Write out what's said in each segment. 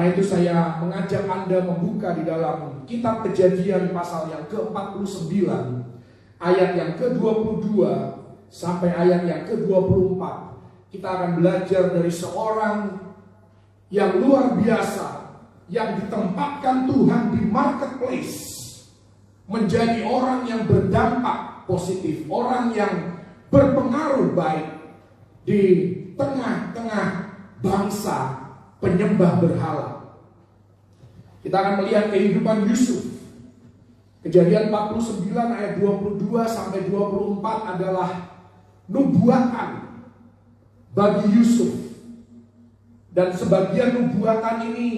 Karena itu saya mengajak Anda membuka di dalam kitab Kejadian pasal yang ke-49, ayat yang ke-22 sampai ayat yang ke-24. Kita akan belajar dari seorang yang luar biasa, yang ditempatkan Tuhan di marketplace, menjadi orang yang berdampak positif, orang yang berpengaruh baik di tengah-tengah bangsa penyembah berhala. Kita akan melihat kehidupan Yusuf. Kejadian 49 ayat 22 sampai 24 adalah nubuatan bagi Yusuf. Dan sebagian nubuatan ini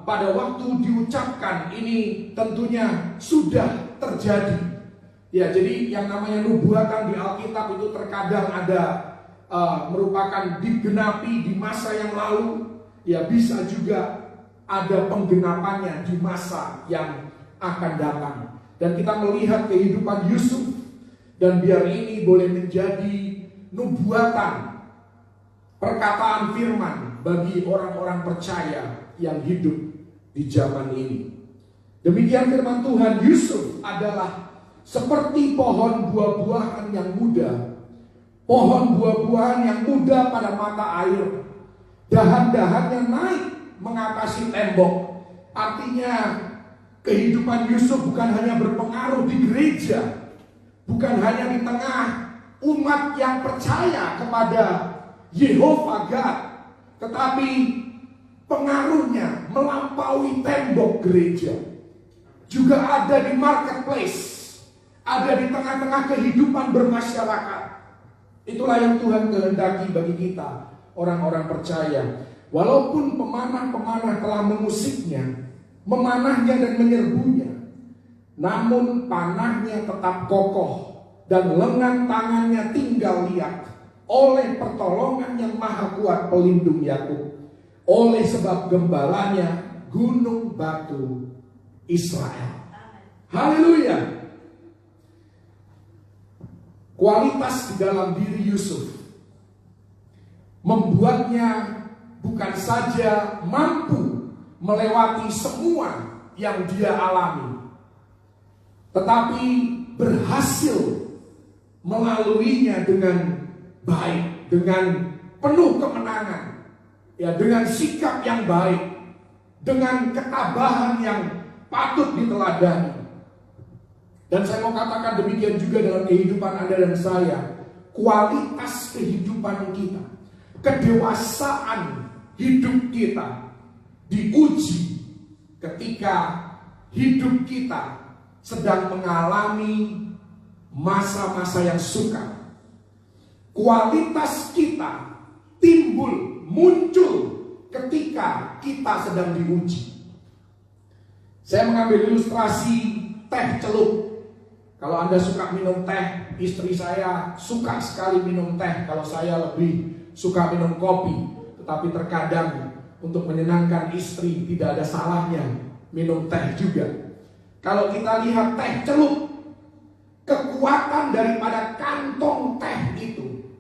pada waktu diucapkan ini tentunya sudah terjadi. Ya, jadi yang namanya nubuatan di Alkitab itu terkadang ada merupakan digenapi di masa yang lalu. Ya, bisa juga ada penggenapannya di masa yang akan datang. Dan kita melihat kehidupan Yusuf, dan biar ini boleh menjadi nubuatan, perkataan firman bagi orang-orang percaya yang hidup di zaman ini. Demikian firman Tuhan. Yusuf adalah seperti pohon buah-buahan yang muda, pohon buah-buahan yang muda pada mata air. Dahan-dahannya naik mengatasi tembok. Artinya kehidupan Yusuf bukan hanya berpengaruh di gereja, bukan hanya di tengah umat yang percaya kepada Yehova God, tetapi pengaruhnya melampaui tembok gereja. Juga ada di marketplace, ada di tengah-tengah kehidupan bermasyarakat. Itulah yang Tuhan kehendaki bagi kita, orang-orang percaya. Walaupun pemanah-pemanah telah mengusiknya, memanahnya dan menyerbunya, namun panahnya tetap kokoh dan lengan tangannya tinggal liat oleh pertolongan yang maha kuat pelindung Yakub, oleh sebab gembalanya gunung batu Israel. Haleluya. Kualitas di dalam diri Yusuf membuatnya bukan saja mampu melewati semua yang dia alami, tetapi berhasil melaluinya dengan baik, dengan penuh kemenangan, ya, dengan sikap yang baik, dengan ketabahan yang patut diteladani. Dan saya mau katakan demikian juga dalam kehidupan Anda dan saya. Kualitas kehidupan kita, kedewasaan hidup kita diuji ketika hidup kita sedang mengalami masa-masa yang sukar. Kualitas kita muncul ketika kita sedang diuji. Saya mengambil ilustrasi teh celup. Kalau Anda suka minum teh, istri saya suka sekali minum teh. Kalau saya lebih suka minum kopi. Tetapi terkadang untuk menyenangkan istri tidak ada salahnya minum teh juga. Kalau kita lihat teh celup, kekuatan daripada kantong teh itu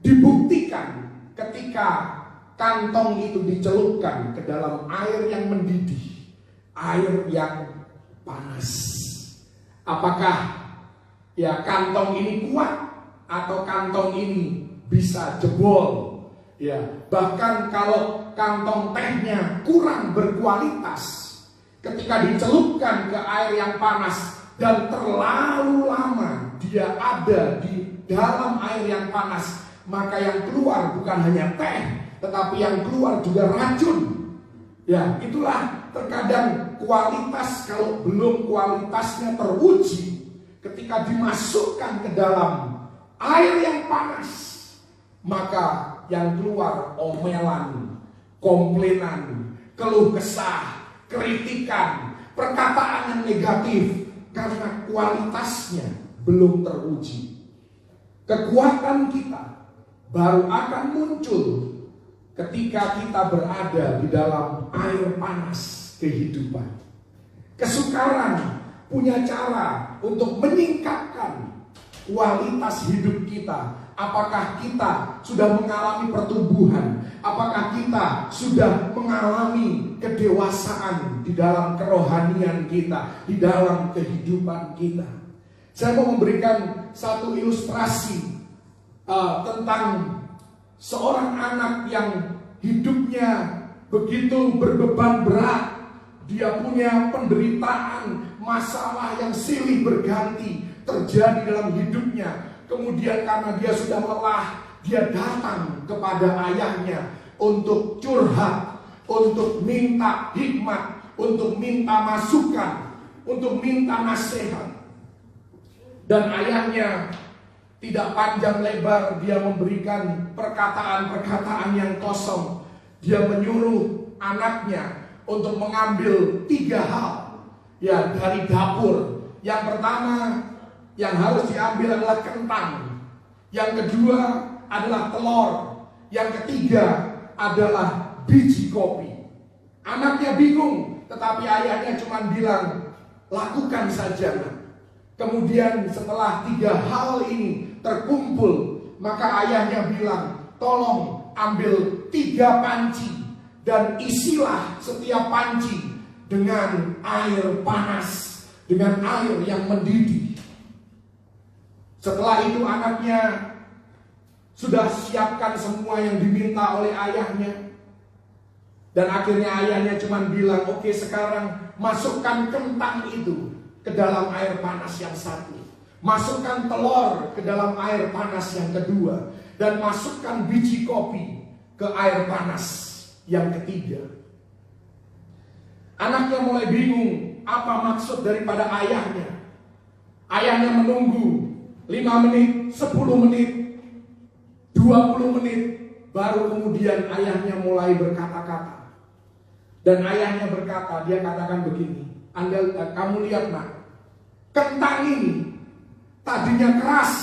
dibuktikan ketika kantong itu dicelupkan ke dalam air yang mendidih, air yang panas. Apakah ya kantong ini kuat atau kantong ini bisa jebol? Ya, bahkan kalau kantong tehnya kurang berkualitas, ketika dicelupkan ke air yang panas dan terlalu lama dia ada di dalam air yang panas, maka yang keluar bukan hanya teh, tetapi yang keluar juga racun. Ya, itulah terkadang kualitas, kalau belum kualitasnya teruji, ketika dimasukkan ke dalam air yang panas, maka yang keluar omelan, komplainan, keluh kesah, kritikan, perkataan yang negatif, karena kualitasnya belum teruji. Kekuatan kita baru akan muncul ketika kita berada di dalam air panas kehidupan. Kesukaran punya cara untuk meningkatkan kualitas hidup kita Apakah kita sudah mengalami pertumbuhan? Apakah kita sudah mengalami kedewasaan di dalam kerohanian kita, di dalam kehidupan kita? Saya mau memberikan satu ilustrasi tentang seorang anak yang hidupnya begitu berbeban berat. Dia punya penderitaan, masalah yang silih berganti terjadi dalam hidupnya. Kemudian karena dia sudah lelah, dia datang kepada ayahnya untuk curhat, untuk minta hikmat, untuk minta masukan, untuk minta nasihat. Dan ayahnya tidak panjang lebar, dia memberikan perkataan-perkataan yang kosong. Dia menyuruh anaknya untuk mengambil 3 hal ya dari dapur. Yang pertama yang harus diambil adalah kentang. Yang kedua adalah telur. Yang ketiga adalah biji kopi. Anaknya bingung, tetapi ayahnya cuma bilang, lakukan saja. Kemudian setelah 3 hal ini terkumpul, maka ayahnya bilang, tolong ambil 3 panci dan isilah setiap panci dengan air panas, dengan air yang mendidih. Setelah itu anaknya sudah siapkan semua yang diminta oleh ayahnya. Dan akhirnya ayahnya cuma bilang, oke, sekarang masukkan kentang itu ke dalam air panas yang satu. Masukkan telur ke dalam air panas yang kedua. Dan masukkan biji kopi ke air panas yang ketiga. Anaknya mulai bingung apa maksud daripada ayahnya. Ayahnya menunggu 5 menit, 10 menit, 20 menit, baru kemudian ayahnya mulai berkata-kata. Dan ayahnya berkata, dia katakan begini, kamu lihat nak, kentang ini tadinya keras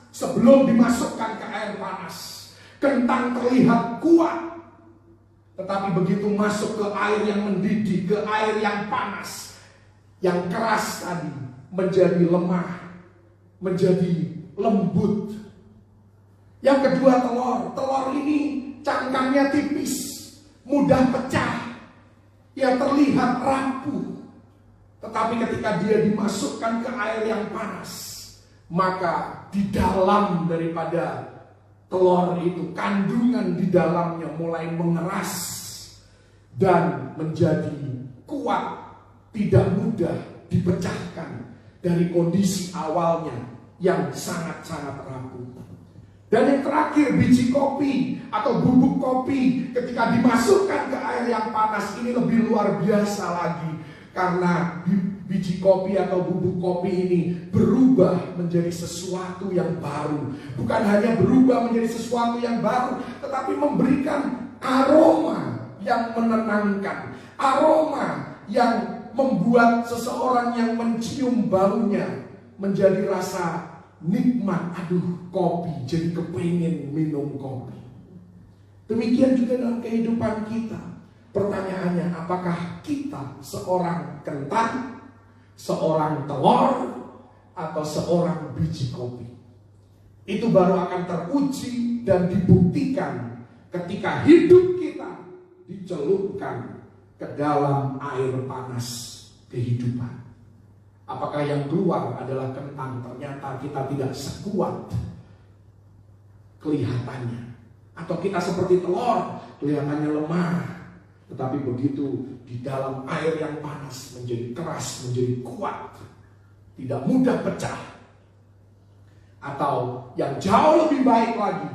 sebelum dimasukkan ke air panas. Kentang terlihat kuat, tetapi begitu masuk ke air yang mendidih, ke air yang panas, yang keras tadi menjadi lemah, menjadi lembut. Yang kedua telur. Telur ini cangkangnya tipis, mudah pecah, ya terlihat rapuh. Tetapi ketika dia dimasukkan ke air yang panas, maka di dalam daripada telur itu, kandungan di dalamnya mulai mengeras dan menjadi kuat, tidak mudah dipecahkan dari kondisi awalnya yang sangat-sangat rapuh. Dan yang terakhir, biji kopi atau bubuk kopi ketika dimasukkan ke air yang panas ini lebih luar biasa lagi. Karena biji kopi atau bubuk kopi ini berubah menjadi sesuatu yang baru. Bukan hanya berubah menjadi sesuatu yang baru, tetapi memberikan aroma yang menenangkan, aroma yang membuat seseorang yang mencium baunya menjadi rasa nikmat. Aduh, kopi, jadi kepingin minum kopi. Demikian juga dalam kehidupan kita. Pertanyaannya, apakah kita seorang kentang, seorang telur, atau seorang biji kopi? Itu baru akan teruji dan dibuktikan ketika hidup kita dicelupkan ke dalam air panas kehidupan. Apakah yang keluar adalah kentang? Ternyata kita tidak sekuat kelihatannya. Atau kita seperti telur, kelihatannya lemah. Tetapi begitu di dalam air yang panas menjadi keras, menjadi kuat, tidak mudah pecah. Atau yang jauh lebih baik lagi,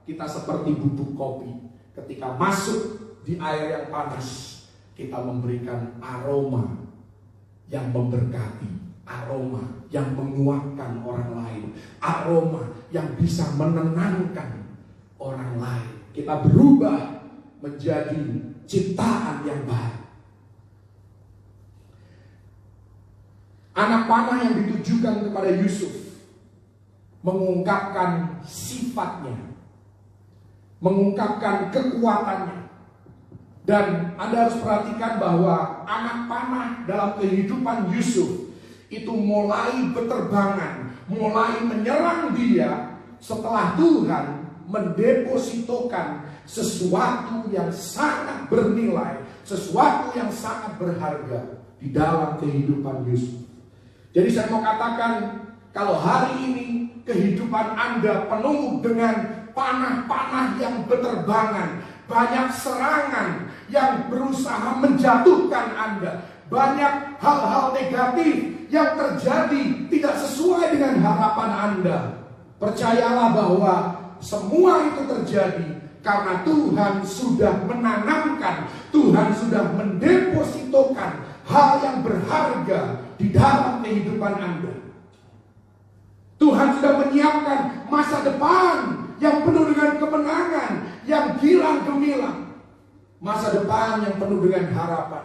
kita seperti bubuk kopi. Ketika masuk di air yang panas, kita memberikan aroma yang memberkati, aroma yang menguatkan orang lain, aroma yang bisa menenangkan orang lain. Kita berubah menjadi ciptaan yang baru. Anak panah yang ditujukan kepada Yusuf mengungkapkan sifatnya, mengungkapkan kekuatannya. Dan Anda harus perhatikan bahwa anak panah dalam kehidupan Yusuf itu mulai berterbangan, mulai menyerang dia setelah Tuhan mendepositokan sesuatu yang sangat bernilai, sesuatu yang sangat berharga di dalam kehidupan Yusuf. Jadi saya mau katakan, kalau hari ini kehidupan Anda penuh dengan panah-panah yang berterbangan, banyak serangan yang berusaha menjatuhkan Anda, banyak hal-hal negatif yang terjadi tidak sesuai dengan harapan Anda, percayalah bahwa semua itu terjadi karena Tuhan sudah menanamkan, Tuhan sudah mendepositokan hal yang berharga di dalam kehidupan Anda. Tuhan sudah menyiapkan masa depan yang penuh dengan kemenangan, yang gilang gemilang, masa depan yang penuh dengan harapan.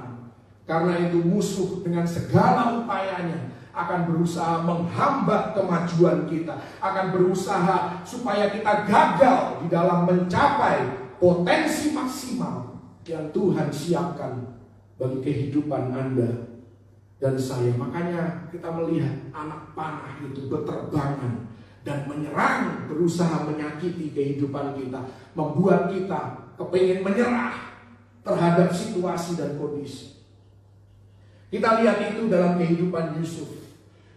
Karena itu musuh dengan segala upayanya akan berusaha menghambat kemajuan kita, akan berusaha supaya kita gagal di dalam mencapai potensi maksimal yang Tuhan siapkan bagi kehidupan Anda dan saya. Makanya kita melihat anak panah itu berterbangan dan menyerang, berusaha menyakiti kehidupan kita, membuat kita kepingin menyerah terhadap situasi dan kondisi. Kita lihat itu dalam kehidupan Yusuf.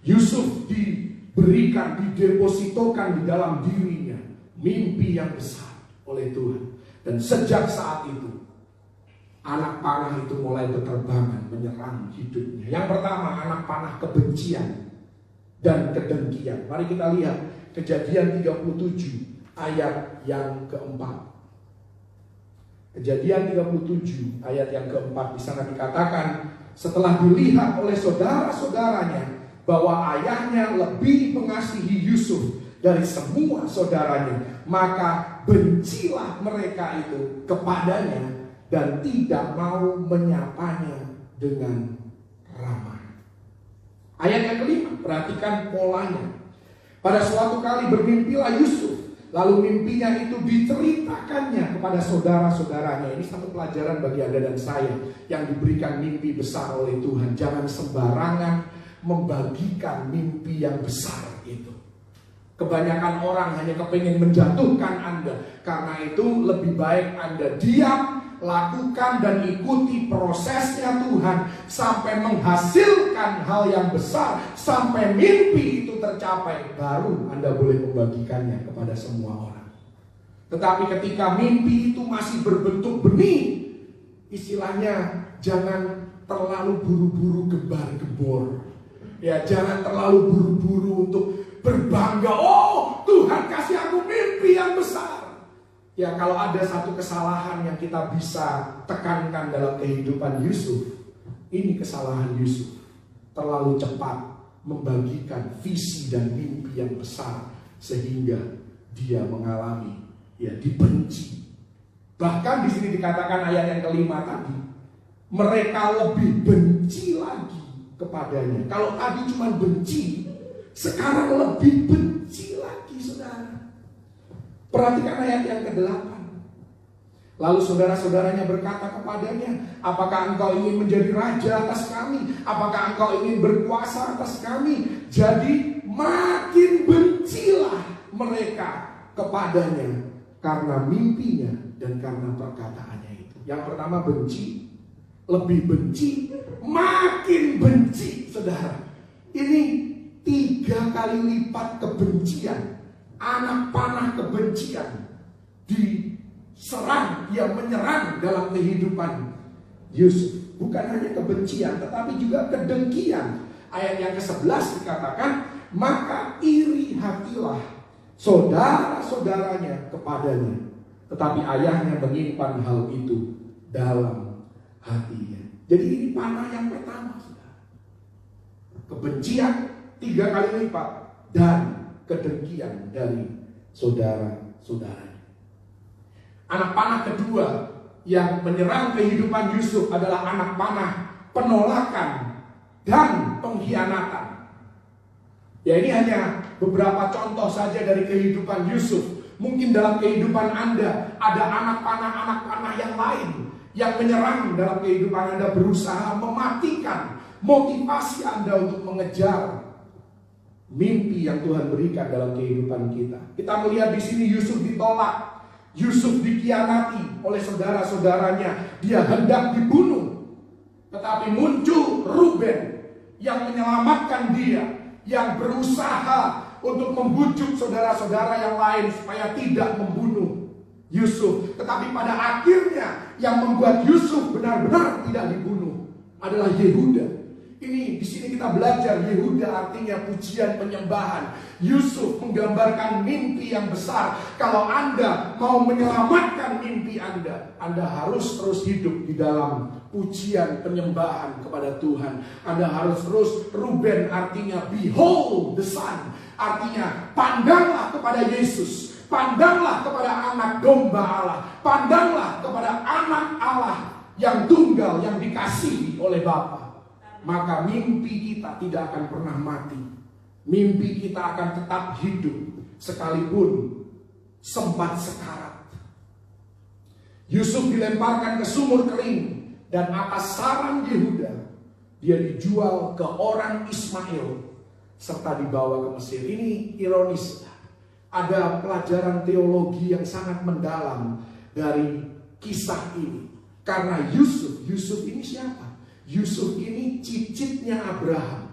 Yusuf diberikan, didepositokan di dalam dirinya mimpi yang besar oleh Tuhan. Dan sejak saat itu anak panah itu mulai berterbangan menyerang hidupnya. Yang pertama, anak panah kebencian dan kedengkian. Mari kita lihat Kejadian 37 ayat yang keempat. Kejadian 37 ayat yang keempat, di sana dikatakan, setelah dilihat oleh saudara-saudaranya bahwa ayahnya lebih mengasihi Yusuf dari semua saudaranya, maka bencilah mereka itu kepadanya dan tidak mau menyapanya dengan ramah. Ayat yang kelima, perhatikan polanya. Pada suatu kali bermimpilah Yusuf, lalu mimpinya itu diceritakannya kepada saudara-saudaranya. Ini satu pelajaran bagi Anda dan saya yang diberikan mimpi besar oleh Tuhan. Jangan sembarangan membagikan mimpi yang besar itu. Kebanyakan orang hanya kepingin menjatuhkan Anda. Karena itu lebih baik Anda diam, lakukan dan ikuti prosesnya Tuhan sampai menghasilkan hal yang besar, sampai mimpi itu tercapai, baru Anda boleh membagikannya kepada semua orang. Tetapi ketika mimpi itu masih berbentuk benih, istilahnya jangan terlalu buru-buru gembar-gembor. Ya, jangan terlalu buru-buru untuk berbangga, oh Tuhan kasih aku mimpi yang besar. Ya, kalau ada satu kesalahan yang kita bisa tekankan dalam kehidupan Yusuf, ini kesalahan Yusuf. Terlalu cepat membagikan visi dan mimpi yang besar sehingga dia mengalami dibenci. Bahkan di sini dikatakan ayat yang kelima tadi, mereka lebih benci lagi kepadanya. Kalau tadi cuma benci, sekarang lebih benci lagi, saudara. Perhatikan ayat yang ke-8. Lalu saudara-saudaranya berkata kepadanya, apakah engkau ingin menjadi raja atas kami? Apakah engkau ingin berkuasa atas kami? Jadi makin bencilah mereka kepadanya karena mimpinya dan karena perkataannya itu. Yang pertama benci, lebih benci, makin benci, saudara. Ini 3 kali lipat kebencian. Anak panah kebencian diserang, yang menyerang dalam kehidupan Yusuf. Bukan hanya kebencian, tetapi juga kedengkian. Ayat yang ke-11 dikatakan, maka iri hatilah saudara-saudaranya kepadanya, tetapi ayahnya menyimpan hal itu dalam hatinya. Jadi ini panah yang pertama, saudara. Kebencian 3 kali lipat dan kedengkian dari saudara-saudaranya. Anak panah kedua yang menyerang kehidupan Yusuf adalah anak panah penolakan dan pengkhianatan. Ya, ini hanya beberapa contoh saja dari kehidupan Yusuf. Mungkin dalam kehidupan Anda ada anak panah yang lain yang menyerang dalam kehidupan Anda, berusaha mematikan motivasi Anda untuk mengejar mimpi yang Tuhan berikan dalam kehidupan kita. Kita melihat di sini Yusuf ditolak, Yusuf dikhianati oleh saudara-saudaranya, dia hendak dibunuh. Tetapi muncul Ruben yang menyelamatkan dia, yang berusaha untuk membujuk saudara-saudara yang lain supaya tidak membunuh Yusuf. Tetapi pada akhirnya yang membuat Yusuf benar-benar tidak dibunuh adalah Yehuda. Ini di sini kita belajar Yehuda artinya pujian penyembahan. Yusuf menggambarkan mimpi yang besar. Kalau Anda mau menyelamatkan mimpi Anda harus terus hidup di dalam pujian penyembahan kepada Tuhan. Anda harus terus, Ruben artinya behold the Son, artinya pandanglah kepada Yesus, pandanglah kepada anak domba Allah, pandanglah kepada anak Allah yang tunggal, yang dikasihi oleh Bapa. Maka mimpi kita tidak akan pernah mati. Mimpi kita akan tetap hidup sekalipun sempat sekarat. Yusuf dilemparkan ke sumur kering, dan atas saran Yehuda dia dijual ke orang Ismail serta dibawa ke Mesir. Ini ironis. Ada pelajaran teologi yang sangat mendalam dari kisah ini. Karena Yusuf ini siapa? Yusuf ini cicitnya Abraham.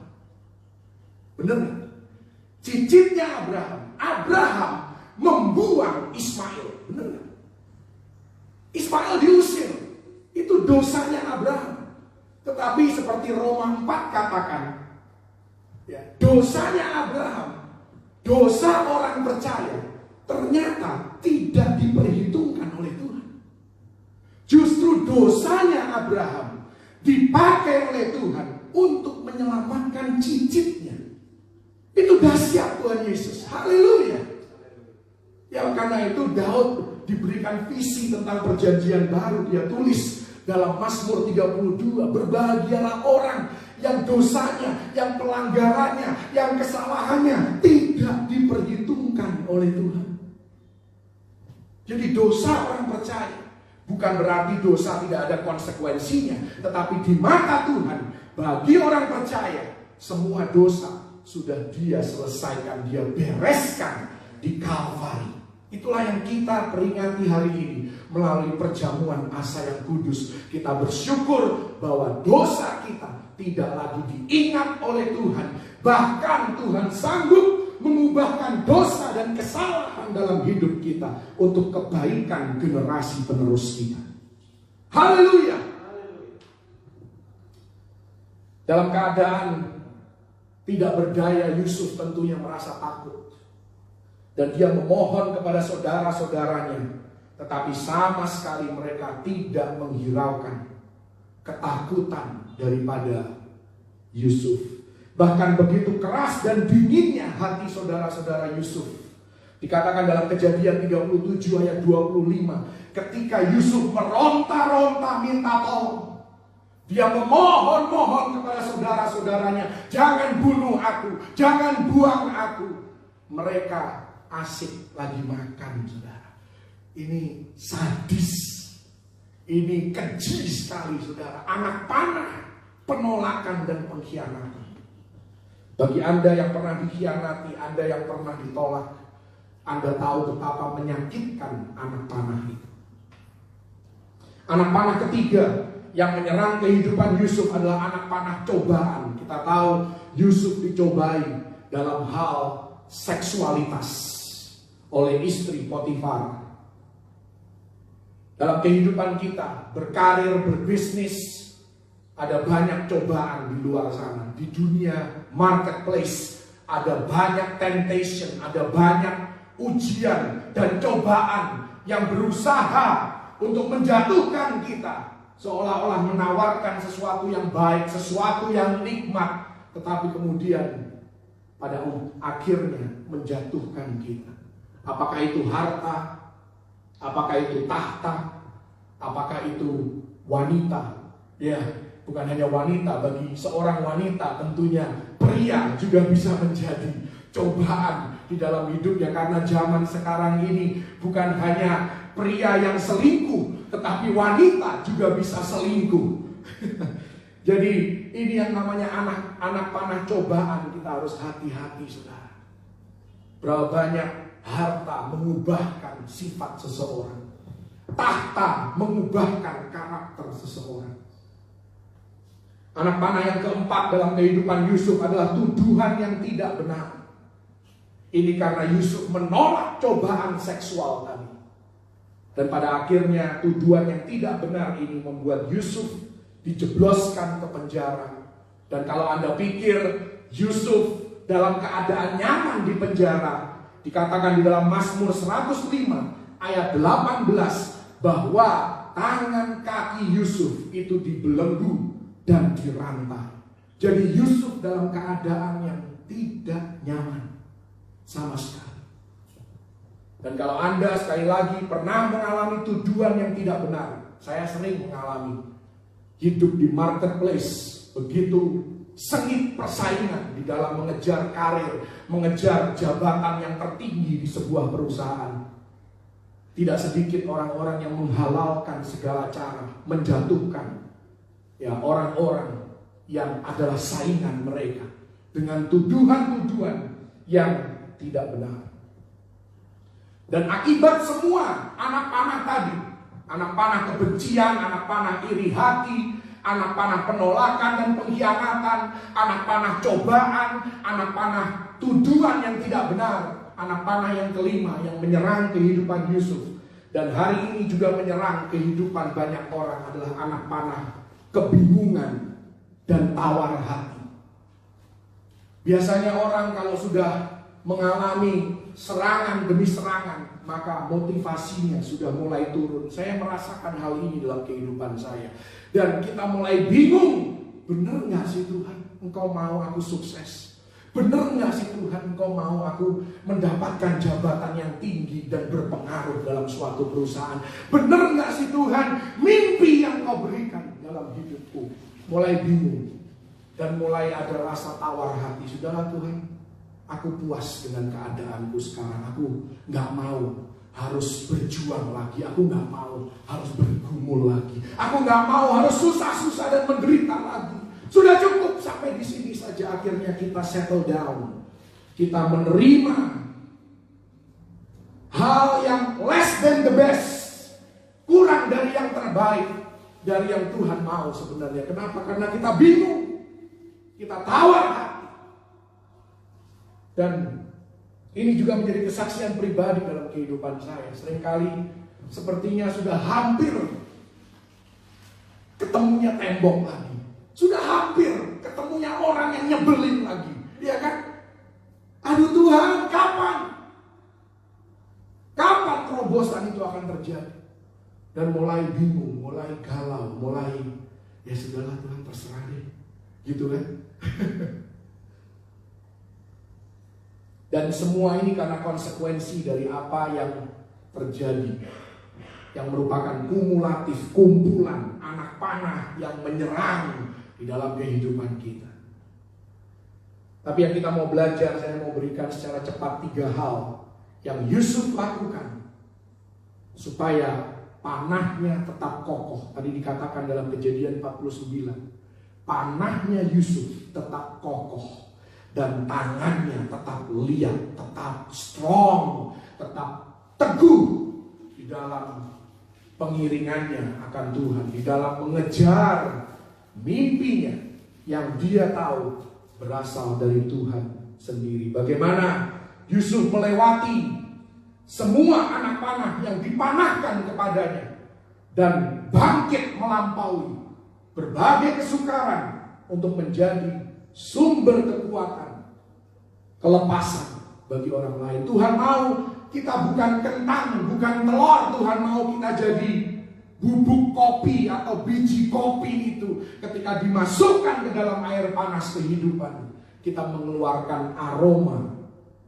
Benar? Cicitnya Abraham. Abraham membuang Ismail. Benar? Ismail diusir. Itu dosanya Abraham. Tetapi seperti Roma 4 katakan, ya, dosanya Abraham, dosa orang percaya, ternyata tidak diperhitungkan oleh Tuhan. Justru dosanya Abraham dipakai oleh Tuhan untuk menyelamatkan cicitnya. Itu dahsyat Tuhan Yesus. Haleluya. Ya, karena itu Daud diberikan visi tentang perjanjian baru. Dia tulis dalam Mazmur 32, berbahagialah orang yang dosanya, yang pelanggarannya, yang kesalahannya tidak diperhitungkan oleh Tuhan. Jadi dosa orang percaya bukan berarti dosa tidak ada konsekuensinya, tetapi di mata Tuhan, bagi orang percaya, semua dosa sudah Dia selesaikan, Dia bereskan di Kalvari. Itulah yang kita peringati hari ini melalui perjamuan asa yang kudus. Kita bersyukur bahwa dosa kita tidak lagi diingat oleh Tuhan. Bahkan Tuhan sanggup mengubahkan dosa dan kesalahan dalam hidup kita untuk kebaikan generasi penerus kita. Haleluya. Dalam keadaan tidak berdaya, Yusuf tentunya merasa takut. Dan dia memohon kepada saudara-saudaranya. Tetapi sama sekali mereka tidak menghiraukan ketakutan daripada Yusuf. Bahkan begitu keras dan dinginnya hati saudara-saudara Yusuf. Dikatakan dalam Kejadian 37 ayat 25. Ketika Yusuf meronta-ronta minta tolong. Dia memohon-mohon kepada saudara-saudaranya. Jangan bunuh aku, jangan buang aku. Mereka asik lagi makan, saudara. Ini sadis. Ini keji sekali, saudara. Anak panah, penolakan dan pengkhianatan. Bagi Anda yang pernah dikhianati, Anda yang pernah ditolak, Anda tahu betapa menyakitkan anak panah itu. Anak panah ketiga yang menyerang kehidupan Yusuf adalah anak panah cobaan. Kita tahu Yusuf dicobai dalam hal seksualitas oleh istri Potifar. Dalam kehidupan kita, berkarir, berbisnis, ada banyak cobaan di luar sana. Di dunia marketplace ada banyak temptation, ada banyak ujian dan cobaan yang berusaha untuk menjatuhkan kita, seolah-olah menawarkan sesuatu yang baik, sesuatu yang nikmat, tetapi kemudian pada akhirnya menjatuhkan kita. Apakah itu harta, apakah itu tahta, apakah itu wanita. Ya, bukan hanya wanita, bagi seorang wanita tentunya pria juga bisa menjadi cobaan di dalam hidupnya. Karena zaman sekarang ini bukan hanya pria yang selingkuh, tetapi wanita juga bisa selingkuh. Jadi ini yang namanya anak panah cobaan. Kita harus hati-hati, saudara. Berapa banyak harta mengubahkan sifat seseorang, tahta mengubahkan karakter seseorang. Anak panah yang keempat dalam kehidupan Yusuf adalah tuduhan yang tidak benar. Ini karena Yusuf menolak cobaan seksual tadi. Dan pada akhirnya tuduhan yang tidak benar ini membuat Yusuf dijebloskan ke penjara. Dan kalau Anda pikir Yusuf dalam keadaan nyaman di penjara, dikatakan di dalam Mazmur 105 ayat 18 bahwa tangan kaki Yusuf itu dibelenggu dan dirantai. Jadi Yusuf dalam keadaan yang tidak nyaman sama sekali. Dan kalau Anda sekali lagi pernah mengalami tuduhan yang tidak benar, saya sering mengalami hidup di marketplace, begitu sengit persaingan di dalam mengejar karir, mengejar jabatan yang tertinggi di sebuah perusahaan. Tidak sedikit orang-orang yang menghalalkan segala cara, menjatuhkan orang-orang yang adalah saingan mereka dengan tuduhan-tuduhan yang tidak benar. Dan akibat semua anak panah tadi, anak panah kebencian, anak panah iri hati, anak panah penolakan dan pengkhianatan, anak panah cobaan, anak panah tuduhan yang tidak benar, anak panah yang kelima yang menyerang kehidupan Yusuf. Dan hari ini juga menyerang kehidupan banyak orang adalah anak panah kebingungan dan tawar hati. Biasanya orang kalau sudah mengalami serangan demi serangan, maka motivasinya sudah mulai turun. Saya merasakan hal ini dalam kehidupan saya. Dan kita mulai bingung, benar gak sih Tuhan Engkau mau aku sukses? Benar gak sih Tuhan Engkau mau aku mendapatkan jabatan yang tinggi dan berpengaruh dalam suatu perusahaan? Benar gak sih Tuhan mimpi yang Kau berikan dalam hidupku? Mulai bingung dan mulai ada rasa tawar hati. Sudahlah Tuhan, aku puas dengan keadaanku sekarang. Aku gak mau harus berjuang lagi. Aku gak mau harus bergumul lagi. Aku gak mau harus susah-susah dan menderita lagi. Sudah cukup sampai di sini saja. Akhirnya kita settle down. Kita menerima hal yang less than the best, kurang dari yang terbaik, dari yang Tuhan mau sebenarnya. Kenapa? Karena kita bingung, kita tawar hati. Dan ini juga menjadi kesaksian pribadi dalam kehidupan saya. Seringkali sepertinya sudah hampir ketemunya tembok lagi. Sudah hampir ketemunya orang yang nyebelin lagi. Iya kan? Aduh Tuhan, kapan? Kapan terobosan itu akan terjadi? Dan mulai bingung, mulai galau, mulai ya sudahlah Tuhan, terserah deh. Gitu kan? Dan semua ini karena konsekuensi dari apa yang terjadi, yang merupakan kumulatif, kumpulan anak panah yang menyerang di dalam kehidupan kita. Tapi yang kita mau belajar, saya mau berikan secara cepat 3 hal yang Yusuf lakukan supaya panahnya tetap kokoh. Tadi dikatakan dalam Kejadian 49, panahnya Yusuf tetap kokoh dan tangannya tetap liat, tetap strong, tetap teguh di dalam pengiringannya akan Tuhan, di dalam mengejar mimpinya yang dia tahu berasal dari Tuhan sendiri. Bagaimana Yusuf melewati semua anak panah yang dipanahkan kepadanya dan bangkit melampaui berbagai kesukaran untuk menjadi sumber kekuatan, kelepasan bagi orang lain. Tuhan mau kita bukan kentang, bukan telur. Tuhan mau kita jadi bubuk kopi atau biji kopi itu. Ketika dimasukkan ke dalam air panas kehidupan, kita mengeluarkan aroma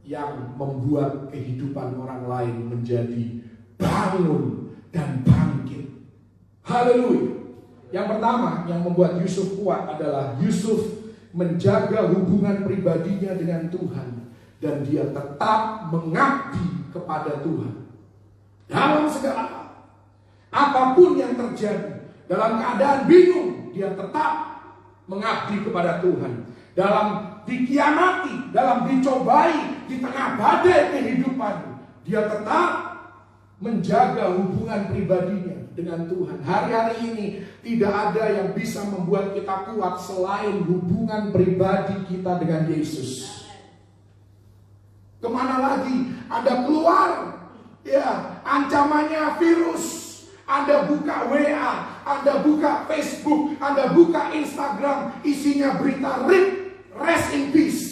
yang membuat kehidupan orang lain menjadi bangun dan bangkit. Haleluya. Yang pertama yang membuat Yusuf kuat adalah Yusuf menjaga hubungan pribadinya dengan Tuhan, dan dia tetap mengabdi kepada Tuhan dalam segala hal. Apapun yang terjadi, dalam keadaan bingung, dia tetap mengabdi kepada Tuhan, dalam dikianati, dalam dicobai, di tengah badai kehidupan, dia tetap menjaga hubungan pribadinya dengan Tuhan. Hari-hari ini tidak ada yang bisa membuat kita kuat selain hubungan pribadi kita dengan Yesus. Kemana lagi Anda keluar? Ya, ancamannya virus. Anda buka WA, Anda buka Facebook, Anda buka Instagram, isinya berita rest in peace.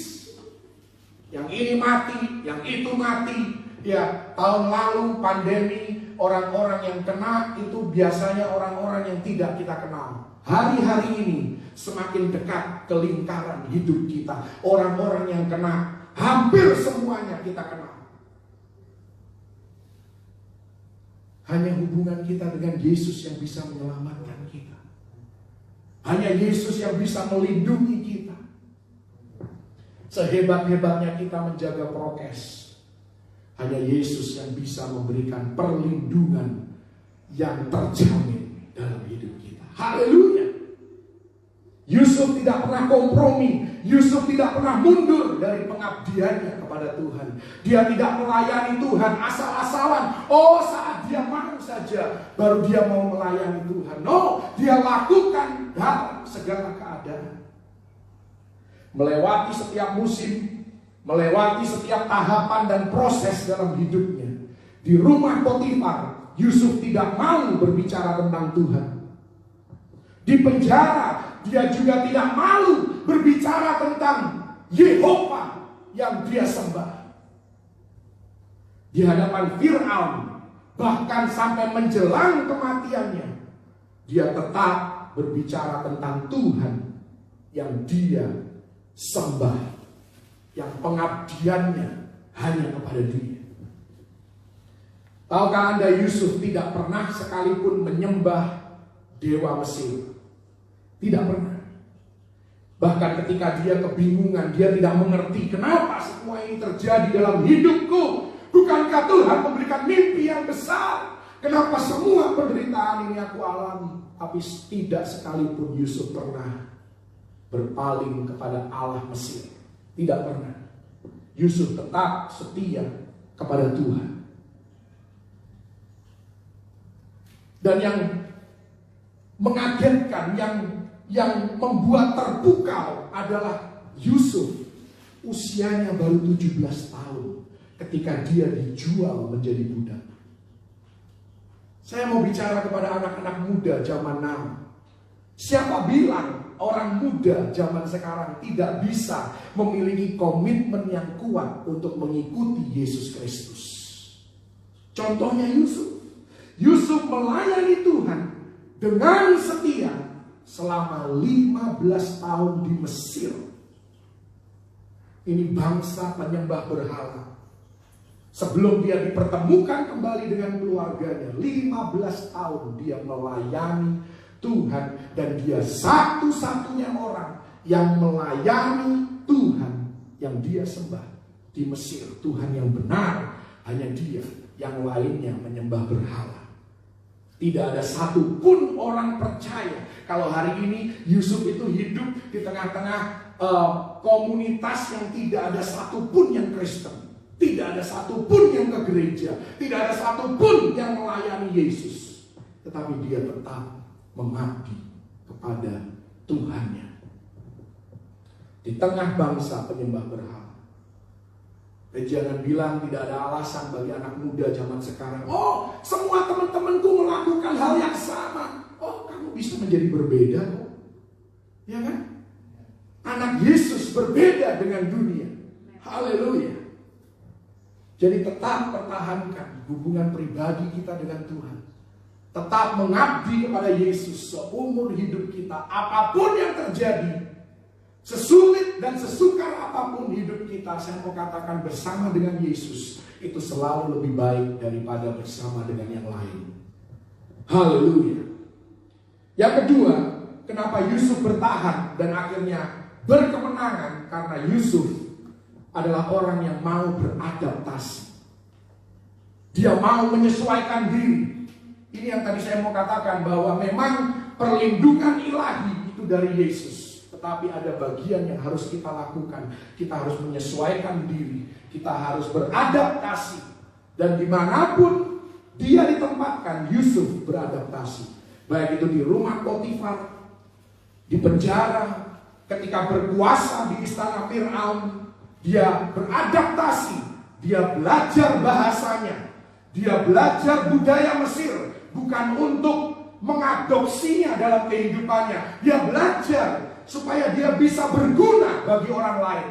Yang ini mati, yang itu mati. Ya, tahun lalu pandemi, orang-orang yang kena itu biasanya orang-orang yang tidak kita kenal. Hari-hari ini semakin dekat ke lingkaran hidup kita. Orang-orang yang kena, hampir semuanya kita kenal. Hanya hubungan kita dengan Yesus yang bisa menyelamatkan kita. Hanya Yesus yang bisa melindungi kita. Sehebat-hebatnya kita menjaga prokes, hanya Yesus yang bisa memberikan perlindungan yang terjamin dalam hidup kita. Haleluya. Yusuf tidak pernah kompromi. Yusuf tidak pernah mundur dari pengabdiannya kepada Tuhan. Dia tidak melayani Tuhan asal-asalan. Oh, saat dia mau saja baru dia mau melayani Tuhan. No, dia lakukan dalam segala keadaan. Melewati setiap musim, melewati setiap tahapan dan proses dalam hidupnya. Di rumah Potifar, Yusuf tidak mau berbicara tentang Tuhan. Di penjara, dia juga tidak malu berbicara tentang Yehova yang dia sembah. Di hadapan Fir'aun, bahkan sampai menjelang kematiannya, dia tetap berbicara tentang Tuhan yang dia sembah, yang pengabdiannya hanya kepada dia. Tahukah Anda, Yusuf tidak pernah sekalipun menyembah dewa Mesir. Tidak pernah. Bahkan ketika dia kebingungan, dia tidak mengerti kenapa semua ini terjadi dalam hidupku. Bukankah Tuhan memberikan mimpi yang besar? Kenapa semua penderitaan ini aku alami? Tapi tidak sekalipun Yusuf pernah berpaling kepada Allah Mesir. Tidak pernah. Yusuf tetap setia kepada Tuhan. Dan yang mengagetkan, yang membuat terpukau adalah Yusuf usianya baru 17 tahun ketika dia dijual menjadi budak. Saya mau bicara kepada anak-anak muda zaman now. Siapa bilang orang muda zaman sekarang tidak bisa memiliki komitmen yang kuat untuk mengikuti Yesus Kristus? Contohnya Yusuf. Yusuf melayani Tuhan dengan setia selama 15 tahun di Mesir. Ini bangsa penyembah berhala. Sebelum dia dipertemukan kembali dengan keluarganya, 15 tahun dia melayani Tuhan. Dan dia satu-satunya orang yang melayani Tuhan yang dia sembah di Mesir. Tuhan yang benar, hanya dia. Yang lainnya menyembah berhala. Tidak ada satupun orang percaya kalau hari ini Yusuf itu hidup di tengah-tengah komunitas yang tidak ada satupun yang Kristen, tidak ada satupun yang ke gereja, tidak ada satupun yang melayani Yesus. Tetapi dia tetap mengabdi kepada Tuhannya di tengah bangsa penyembah berhala. Dan jangan bilang tidak ada alasan bagi anak muda zaman sekarang. Oh, semua teman-temanku melakukan hal yang sama. Oh, kamu bisa menjadi berbeda kok. Ya kan? Anak Yesus berbeda dengan dunia. Haleluya. Jadi tetap pertahankan hubungan pribadi kita dengan Tuhan. Tetap mengabdi kepada Yesus seumur hidup kita. Apapun yang terjadi, sesulit dan sesukar apapun hidup kita, saya mau katakan bersama dengan Yesus itu selalu lebih baik daripada bersama dengan yang lain. Haleluya. Yang kedua, kenapa Yusuf bertahan dan akhirnya berkemenangan? Karena Yusuf adalah orang yang mau beradaptasi. Dia mau menyesuaikan diri. Ini yang tadi saya mau katakan, bahwa memang perlindungan ilahi itu dari Yesus. tetapi ada bagian yang harus kita lakukan. Kita harus menyesuaikan diri, kita harus beradaptasi. Dan dimanapun dia ditempatkan, Yusuf beradaptasi. Baik itu di rumah Potifar, di penjara, ketika berkuasa di istana Fir'aun, dia beradaptasi, dia belajar bahasanya, dia belajar budaya Mesir, bukan untuk mengadopsinya dalam kehidupannya. Dia belajar supaya dia bisa berguna bagi orang lain,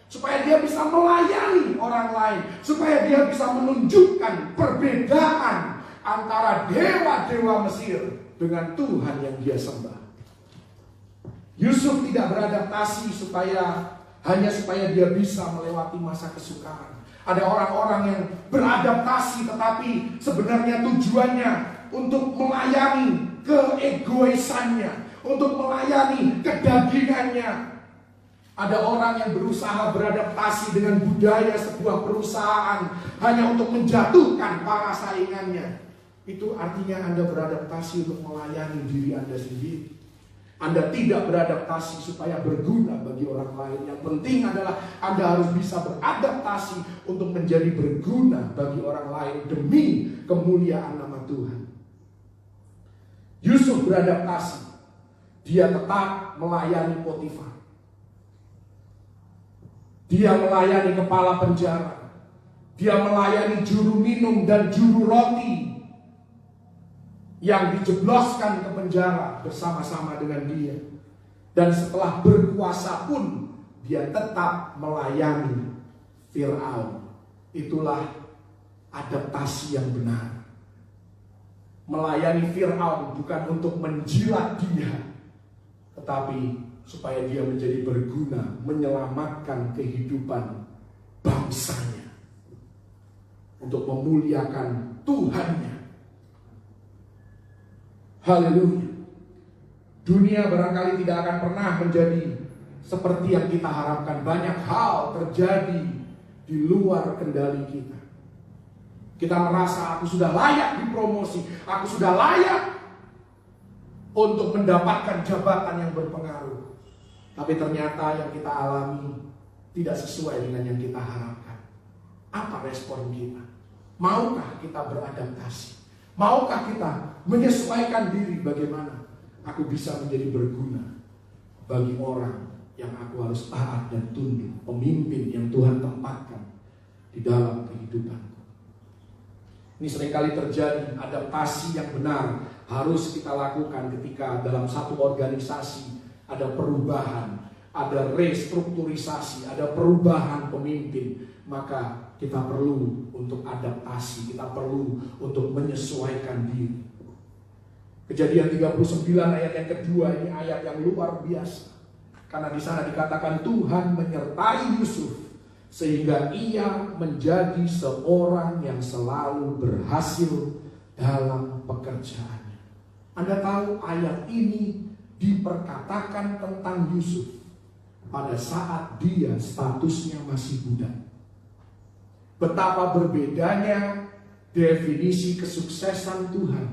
supaya dia bisa melayani orang lain, supaya dia bisa menunjukkan perbedaan antara dewa-dewa Mesir dengan Tuhan yang dia sembah. Yusuf tidak beradaptasi hanya supaya dia bisa melewati masa kesukaran. Ada orang-orang yang beradaptasi tetapi sebenarnya tujuannya untuk melayani keegoisannya, untuk melayani kedagingannya. Ada orang yang berusaha beradaptasi dengan budaya sebuah perusahaan hanya untuk menjatuhkan para saingannya. Itu artinya Anda beradaptasi untuk melayani diri Anda sendiri. Anda tidak beradaptasi supaya berguna bagi orang lain. Yang penting adalah Anda harus bisa beradaptasi untuk menjadi berguna bagi orang lain demi kemuliaan nama Tuhan. Yusuf beradaptasi. Dia tetap melayani Potifar. Dia melayani kepala penjara. Dia melayani juru minum dan juru roti yang dijebloskan ke penjara bersama-sama dengan dia. Dan setelah berkuasa pun dia tetap melayani Fir'aun. Itulah adaptasi yang benar. Melayani Fir'aun bukan untuk menjilat dia, tetapi supaya dia menjadi berguna, menyelamatkan kehidupan bangsanya, untuk memuliakan Tuhannya. Haleluya. Dunia barangkali tidak akan pernah menjadi seperti yang kita harapkan. Banyak hal terjadi di luar kendali kita. Kita merasa aku sudah layak dipromosi, aku sudah layak untuk mendapatkan jabatan yang berpengaruh. Tapi ternyata yang kita alami tidak sesuai dengan yang kita harapkan. Apa respon kita? Maukah kita beradaptasi? Maukah kita menyesuaikan diri bagaimana aku bisa menjadi berguna bagi orang yang aku harus taat dan tunduk, pemimpin yang Tuhan tempatkan di dalam kehidupanku. Ini seringkali terjadi. Adaptasi yang benar harus kita lakukan ketika dalam satu organisasi ada perubahan, ada restrukturisasi, ada perubahan pemimpin. Maka kita perlu untuk adaptasi, kita perlu untuk menyesuaikan diri. Kejadian 39 ayat yang kedua, ini ayat yang luar biasa. Karena di sana dikatakan Tuhan menyertai Yusuf sehingga ia menjadi seorang yang selalu berhasil dalam pekerjaannya. Anda tahu ayat ini diperkatakan tentang Yusuf pada saat dia statusnya masih budak. Betapa berbedanya definisi kesuksesan Tuhan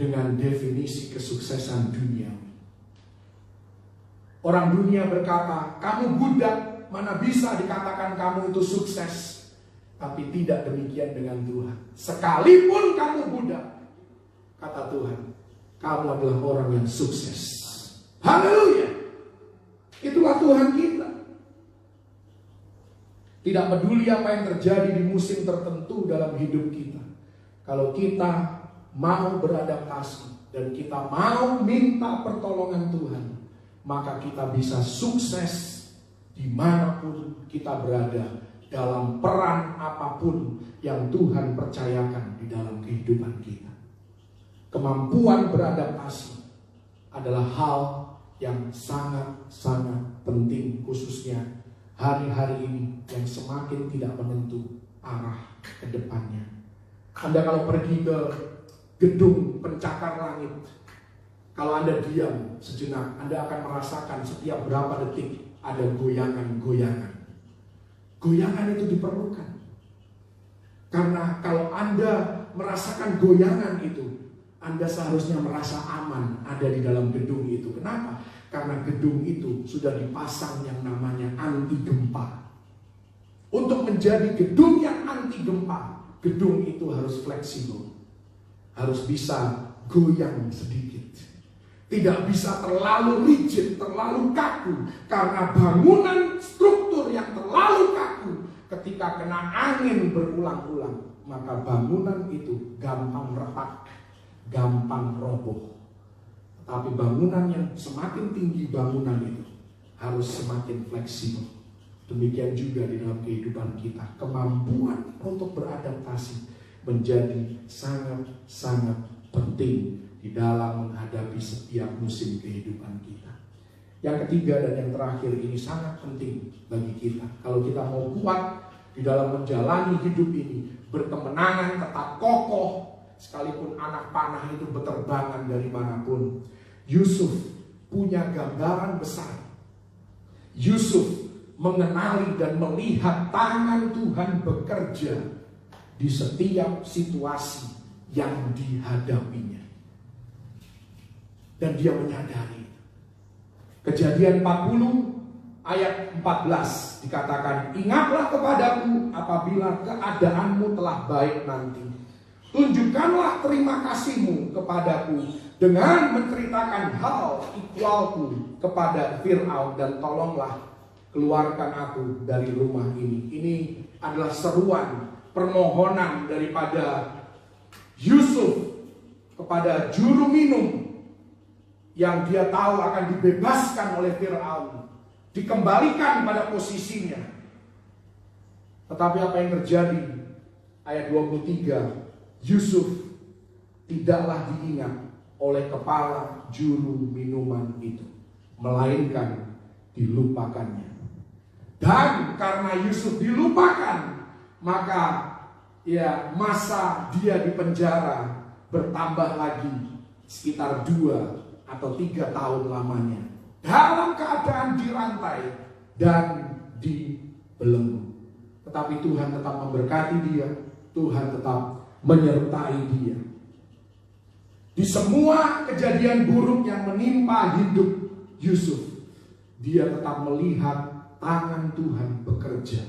dengan definisi kesuksesan dunia. Orang dunia berkata, kamu budak, mana bisa dikatakan kamu itu sukses. Tapi tidak demikian dengan Tuhan. Sekalipun kamu budak, kata Tuhan, kamu adalah orang yang sukses. Haleluya. Itulah Tuhan kita. Tidak peduli apa yang terjadi di musim tertentu dalam hidup kita. Kalau kita mau beradaptasi dan kita mau minta pertolongan Tuhan, maka kita bisa sukses dimanapun kita berada, dalam peran apapun yang Tuhan percayakan di dalam kehidupan kita. Kemampuan beradaptasi adalah hal yang sangat-sangat penting, khususnya hari-hari ini yang semakin tidak menentu arah ke depannya. Anda kalau pergi ke gedung pencakar langit, kalau Anda diam sejenak, Anda akan merasakan setiap berapa detik ada goyangan-goyangan. Goyangan itu diperlukan. Karena kalau Anda merasakan goyangan itu, Anda seharusnya merasa aman ada di dalam gedung itu. Kenapa? Karena Karena gedung itu sudah dipasang yang namanya anti gempa. Untuk menjadi gedung yang anti gempa, gedung itu harus fleksibel, harus bisa goyang sedikit, tidak bisa terlalu rigid, terlalu kaku. Karena bangunan struktur yang terlalu kaku, ketika kena angin berulang-ulang, maka bangunan itu gampang retak, gampang roboh. Tapi bangunan yang semakin tinggi bangunan itu harus semakin fleksibel. Demikian juga di dalam kehidupan kita, kemampuan untuk beradaptasi menjadi sangat-sangat penting di dalam menghadapi setiap musim kehidupan kita. Yang ketiga dan yang terakhir ini sangat penting bagi kita. Kalau kita mau kuat di dalam menjalani hidup ini, berkemenangan, tetap kokoh, sekalipun anak panah itu berterbangan dari manapun. Yusuf punya gambaran besar. Yusuf mengenali dan melihat tangan Tuhan bekerja di setiap situasi yang dihadapinya. Dan dia menyadari. Kejadian 40 ayat 14 dikatakan, ingatlah kepadaku apabila keadaanmu telah baik nanti. Tunjukkanlah terima kasihmu kepadaku dengan menceritakan hal ikhwalku kepada Fir'aun, dan tolonglah keluarkan aku dari rumah ini. Ini adalah seruan permohonan daripada Yusuf kepada juru minum yang dia tahu akan dibebaskan oleh Fir'aun, dikembalikan pada posisinya. Tetapi apa yang terjadi? Ayat 23, Yusuf tidaklah diingat oleh kepala juru minuman itu, melainkan dilupakannya. Dan karena Yusuf dilupakan, maka masa dia di penjara bertambah lagi sekitar 2 atau 3 tahun lamanya, dalam keadaan dirantai dan dibelenggu. Tetapi Tuhan tetap memberkati dia, Tuhan tetap menyertai dia. Di semua kejadian buruk yang menimpa hidup Yusuf, dia tetap melihat tangan Tuhan bekerja.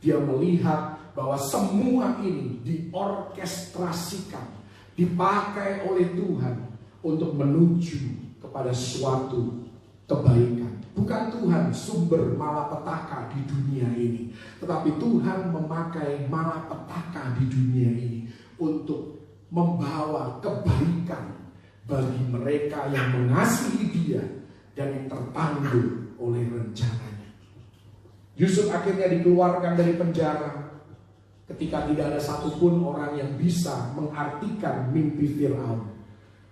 Dia melihat bahwa semua ini diorkestrasikan, dipakai oleh Tuhan untuk menuju kepada suatu kebaikan. Bukan Tuhan sumber malapetaka di dunia ini, tetapi Tuhan memakai malapetaka di dunia ini untuk membawa kebaikan bagi mereka yang mengasihi Dia dan yang terpanggil oleh rencananya. Yusuf akhirnya dikeluarkan dari penjara ketika tidak ada satupun orang yang bisa mengartikan mimpi Fir'aun.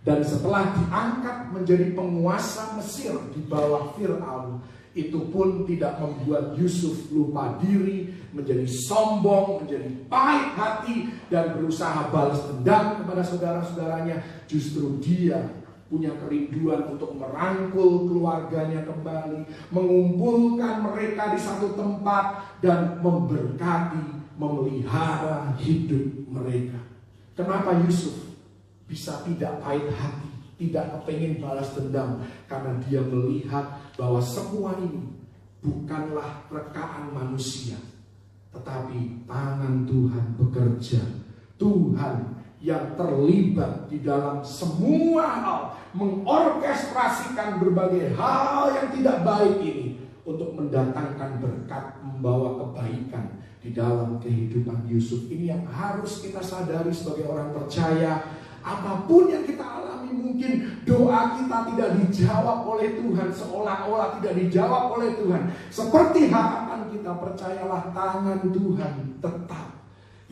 Dan setelah diangkat menjadi penguasa Mesir di bawah Fir'aun, itu pun tidak membuat Yusuf lupa diri, menjadi sombong, menjadi pahit hati, dan berusaha balas dendam kepada saudara-saudaranya. Justru dia punya kerinduan untuk merangkul keluarganya kembali, mengumpulkan mereka di satu tempat, dan memberkati, memelihara hidup mereka. Kenapa Yusuf bisa tidak pahit hati, tidak kepingin balas dendam? Karena dia melihat bahwa semua ini bukanlah rekaan manusia, tetapi tangan Tuhan bekerja. Tuhan yang terlibat di dalam semua hal, mengorkestrasikan berbagai hal yang tidak baik ini untuk mendatangkan berkat, membawa kebaikan di dalam kehidupan Yusuf. Ini yang harus kita sadari sebagai orang percaya. Apapun yang kita alami, mungkin doa kita tidak dijawab oleh Tuhan, seolah-olah tidak dijawab oleh Tuhan seperti harapan kita, percayalah tangan Tuhan tetap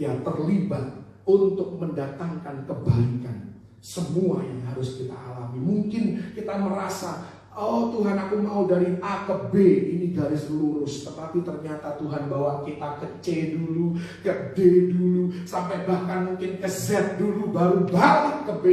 terlibat untuk mendatangkan kebaikan. Semua yang harus kita alami, mungkin kita merasa, oh Tuhan, aku mau dari A ke B, ini garis lurus. Tetapi ternyata Tuhan bawa kita ke C dulu, ke D dulu, sampai bahkan mungkin ke Z dulu, baru balik ke B.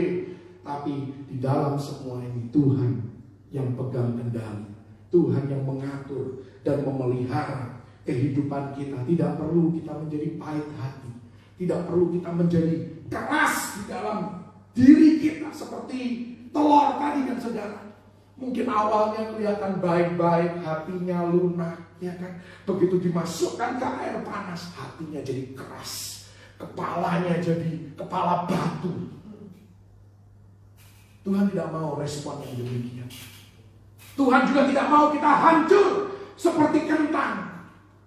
Tapi di dalam semua ini Tuhan yang pegang kendali, Tuhan yang mengatur dan memelihara kehidupan kita. Tidak perlu kita menjadi pahit hati, tidak perlu kita menjadi keras di dalam diri kita seperti telur tadi kan saudara. Mungkin awalnya kelihatan baik-baik, hatinya lunak, ya kan? Begitu dimasukkan ke air panas, hatinya jadi keras, kepalanya jadi kepala batu. Tuhan tidak mau respon yang demikian. Tuhan juga tidak mau kita hancur seperti kentang.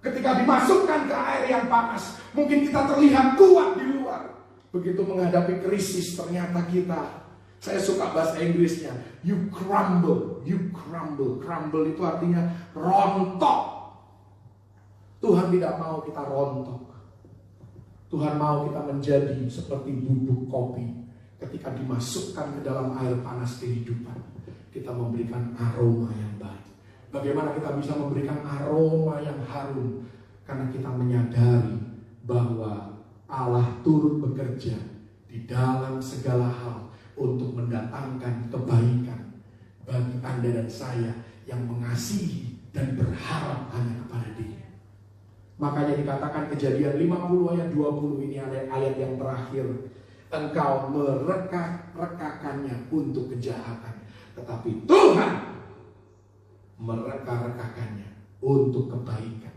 Ketika dimasukkan ke air yang panas, mungkin kita terlihat kuat di luar. Begitu menghadapi krisis, ternyata kita, saya suka bahasa Inggrisnya, you crumble. Crumble itu artinya rontok. Tuhan tidak mau kita rontok. Tuhan mau kita menjadi seperti bubuk kopi. Ketika dimasukkan ke dalam air panas kehidupan, kita memberikan aroma yang baik. Bagaimana kita bisa memberikan aroma yang harum? Karena kita menyadari bahwa Allah turut bekerja di dalam segala hal untuk mendatangkan kebaikan bagi Anda dan saya yang mengasihi dan berharap hanya kepada Dia. Makanya dikatakan Kejadian 50 ayat 20, ini ayat yang terakhir. Engkau mereka-rekakannya untuk kejahatan, tetapi Tuhan mereka-rekakannya untuk kebaikan,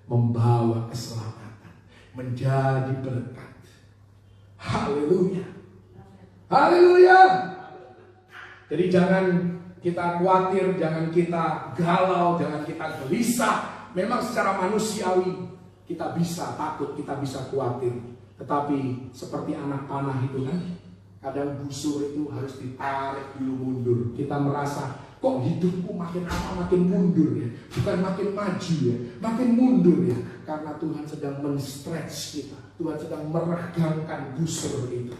membawa keselamatan, menjadi berkat. Haleluya. Haleluya. Jadi jangan kita khawatir, jangan kita galau, jangan kita gelisah. Memang secara manusiawi kita bisa takut, kita bisa khawatir. Tetapi seperti anak panah itu kan, kadang busur itu harus ditarik dulu mundur. Kita merasa, kok hidupku makin lama makin mundur ya, bukan makin maju ya, makin mundur ya. Karena Tuhan sedang men-stretch kita, Tuhan sedang meregangkan busur itu.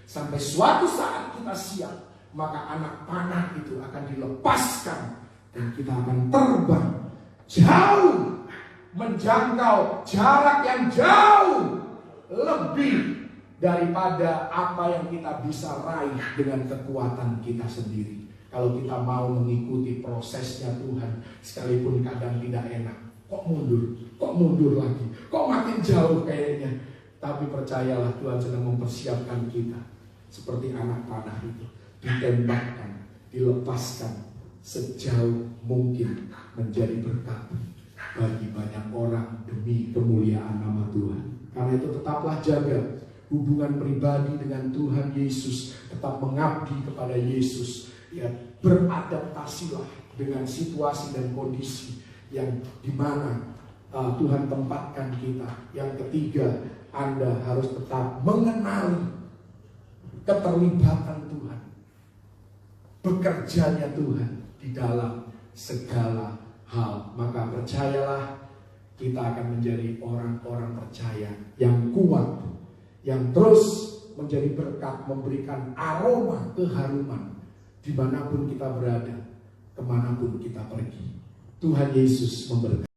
Sampai suatu saat kita siap, maka anak panah itu akan dilepaskan dan kita akan terbang jauh, menjangkau jarak yang jauh lebih daripada apa yang kita bisa raih dengan kekuatan kita sendiri. Kalau kita mau mengikuti prosesnya Tuhan, sekalipun kadang tidak enak, kok mundur lagi, kok makin jauh kayaknya. Tapi percayalah, Tuhan sedang mempersiapkan kita seperti anak panah itu, ditembakkan, dilepaskan sejauh mungkin menjadi berkat bagi banyak orang demi kemuliaan nama Tuhan. Karena itu tetaplah jaga hubungan pribadi dengan Tuhan Yesus, tetap mengabdi kepada Yesus. Ya, beradaptasilah dengan situasi dan kondisi yang dimana Tuhan tempatkan kita. Yang ketiga, Anda harus tetap mengenali keterlibatan Tuhan, bekerjanya Tuhan di dalam segala hal. Maka percayalah, kita akan menjadi orang-orang percaya yang kuat, yang terus menjadi berkat, memberikan aroma keharuman dimanapun kita berada, kemanapun kita pergi. Tuhan Yesus memberkati.